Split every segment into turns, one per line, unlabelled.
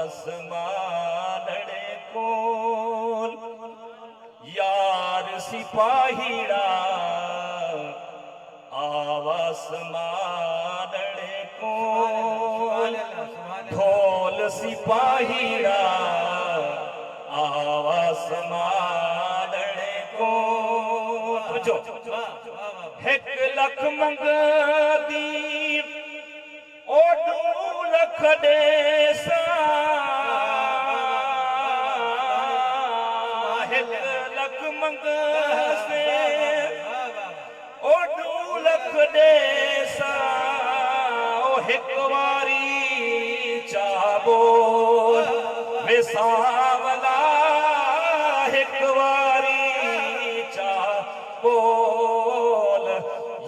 आसमानड़े कोल यार सिपाहीड़ा आसमानड़े कोल ढोल सिपाहीड़ा आसमानड़े कोल जो 1 लख मंगदी ओ 2 लख देसा 1 लख मंगसे ओ 2 लख देसा ओ 1 वारी चाबो वे सावला 1 वारी चाबोल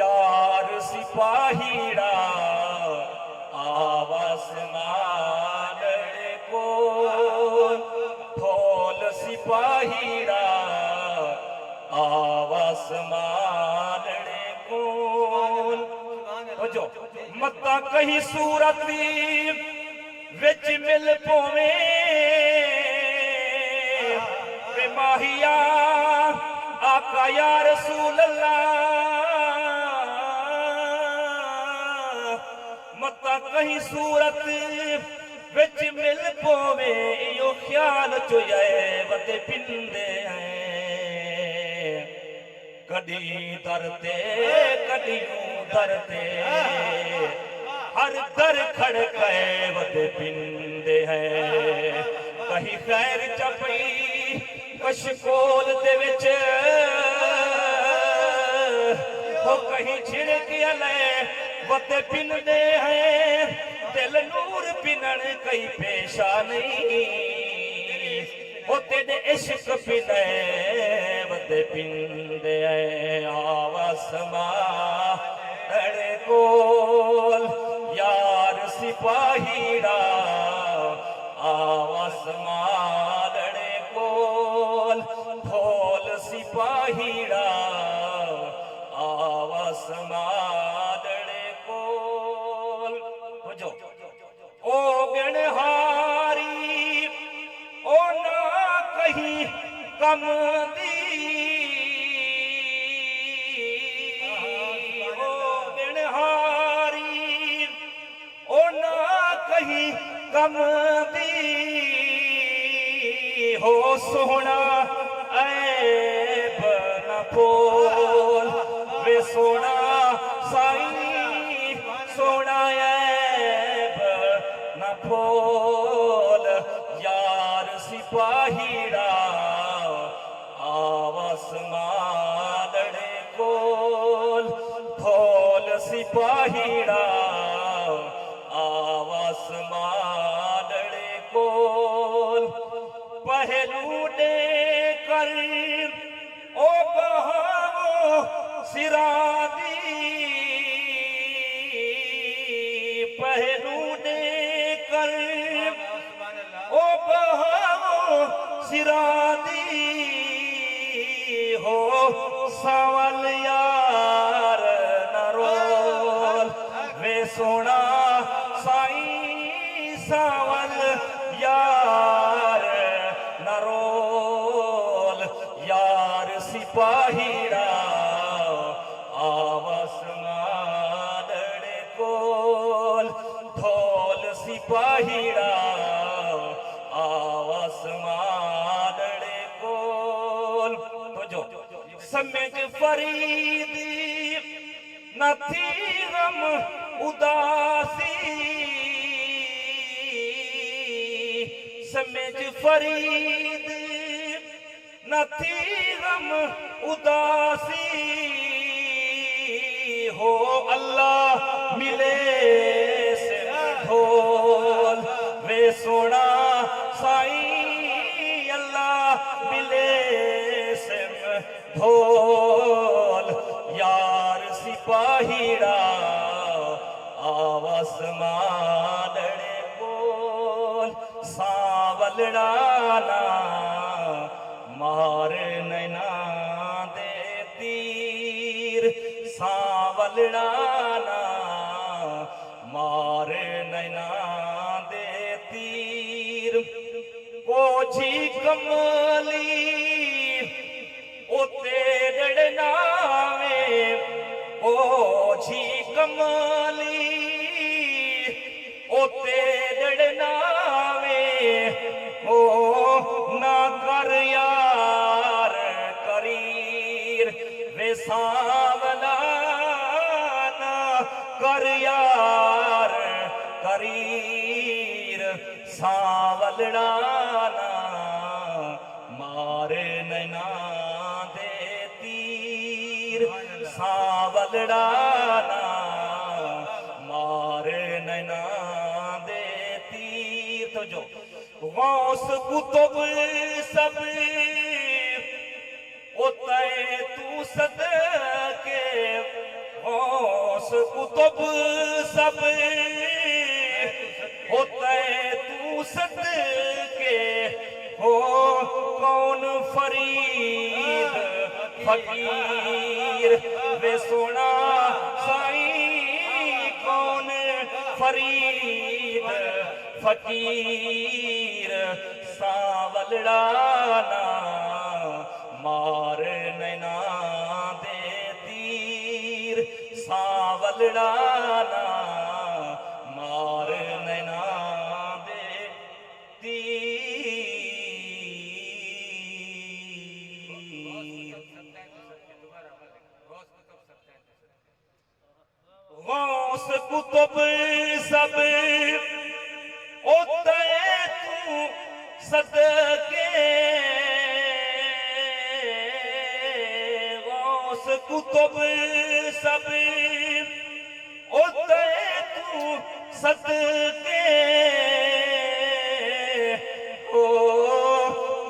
यार सिपाहीड़ा आसमानड़े कोल ढोल सिपाहीड़ा आसमानड़े कोल जो मत्ता कही सूरत विच मिल पोवे वे माहिया आका या रसूल अल्लाह मत्ता कहीं सूरत विच मिल पोवे यो ख्याल चुयाए वते पिंदे हैं कदी दरते कदी दरते हर दर खड़के वते पिंदे हैं कहीं खैर चपई कशकोल दे विच हो कहीं छिड़क अले वते पिंदे हैं दिल नूर पिनन कई पेशा नहीं होते दे इश्क पिने वते पिंदे आसमानड़े कोल यार सिपाहीड़ा आसमानड़े कोल ढोल सिपाहीड़ा आसमानड़े कोल जो ओ गणहारी ओ ना कहीं कम दी ओ गणहारी ओ ना कहीं कम दी हो सोना ऐब न पोल वे सोना साईं सोना ऐब न पोल यार सिपाहीड़ा आसमानड़े कोल ढोल सिपाहीड़ा आसमानड़े कोल पहलू दे कर ओ बहावो सिरा दी पहलू दे कर ओ बहावो सिरा दी हो सावल यार नरोल वे सोना साईं सावल यार नरोल यार सिपाहीड़ा आसमानड़े कोल ढोल सिपाहीड़ा आसमानड़े कोल तो जो समझ फरीद न थी गम उदासी समझ फरीद न थी गम उदासी हो अल्लाह मिले से ढोल वे सोना साईं अल्लाह मिले से ढोल यार सिपाहीड़ा आसमानड़े कोल सावलड़ा ना मार नैना दे तीर सावलड़ा ना मार नैना दे तीर कोझी कमली उते डड़नावे कोझी कमली उते डड़नावे ओ ना कर यार करीर वे सावला ना कर यार करीर सावलड़ा ना मारे नैना दे तीर सावलड़ा ना मारे नैना दे तीर। तो जो गौस कुतुब सब उते तू सदके गौस कुतुब सब उते तू सदके हो कौन फरीद फकीर वे सोना साईं कौन फरीद फकीर सावलड़ा ना मार नैना दे तीर सावलड़ा ना मार नैना दे तीर। गौस कुतुब सब उते तू सदके गौस कुतुब सब उते तू सदके ओ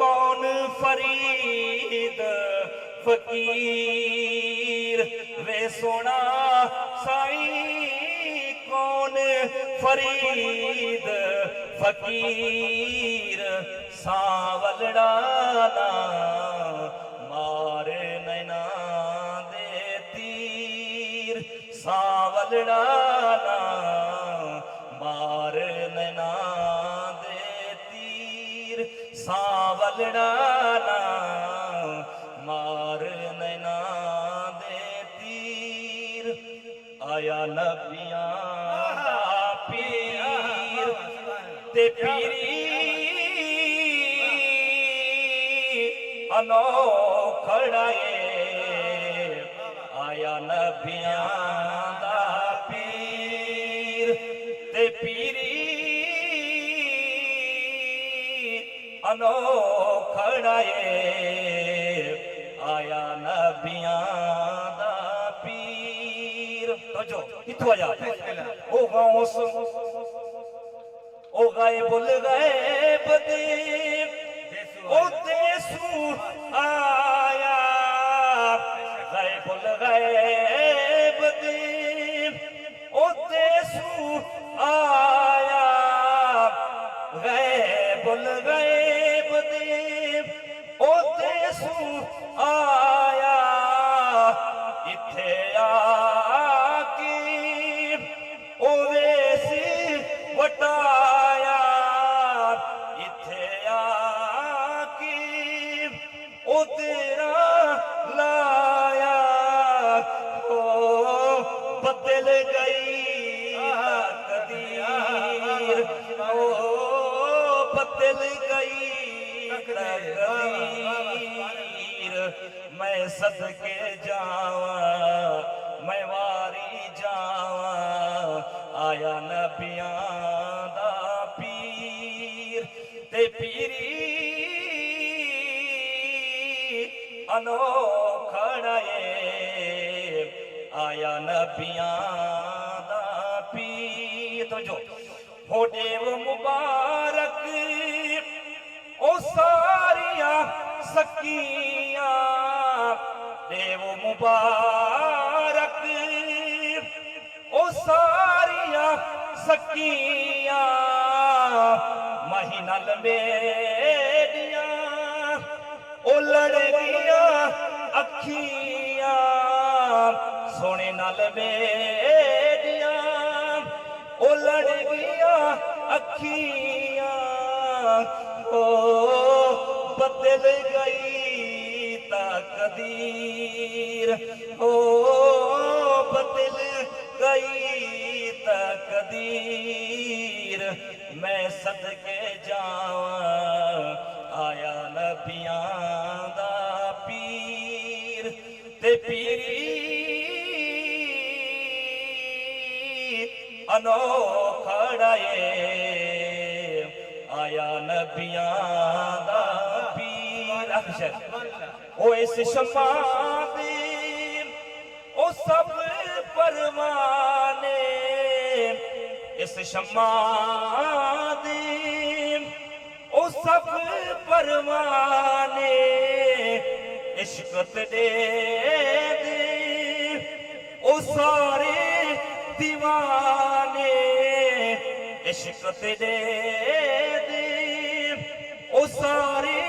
कौन फरीद फकीर वे सोना साईं कौन फरीद फकीर सावलड़ा ना मार नैना दे तीर सावलड़ा ना मार नैना दे तीर सावलड़ा ना मार नैना दे तीर। आया नबियां दा पीर ते पीरी अनोखड़ा ए आया नबियां दा पीर ते पीरी अनोखड़ा ए आया नबियां दा पीर। तो जो इत्थों आ जा ओ गौस ओ गए बुल गए बदे ओ देसू आया गए बुल गए बदे ओ देसू आया गए बुल गए बदे ओ देसू आया इत्थे आके ओ वेसी वटाया इत्थे आके ओ तेरा लाया ओ बदल गई तकदीर ओ बदल गई तकदीर। मैं सदके जावा मैं वारी जावा आया नबियां दा पीर ते पीरी अनोखड़ा ए आया नबियां दा पीर। तो जो हो देव मुबारक ओ सारिया सकिया देव मुबारक ओ सारिया सकिया महीना लंबेड़िया ओ लड़ गया अखियां सोने नाल बेड़िया ओ लड़ गया अखियां ओ बदल गई तकदीर, ओ बदल गई तकदीर। मैं सदके जावां आया नबियां दा पीर, ते पीरी अनोखड़ा आया नबियां दा पीर। अक्षर ओ इस शम्मा दी ओ सब परवाने, इस शम्मा दी ओ सब परवाने, इश्क दे ओ सारे दीवाने, इश्क दे ओ सारे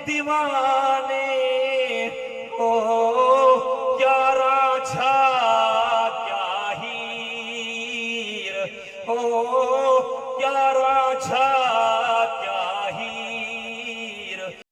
दीवाने। ओ क्या राझा क्या हीर, ओ क्या राझा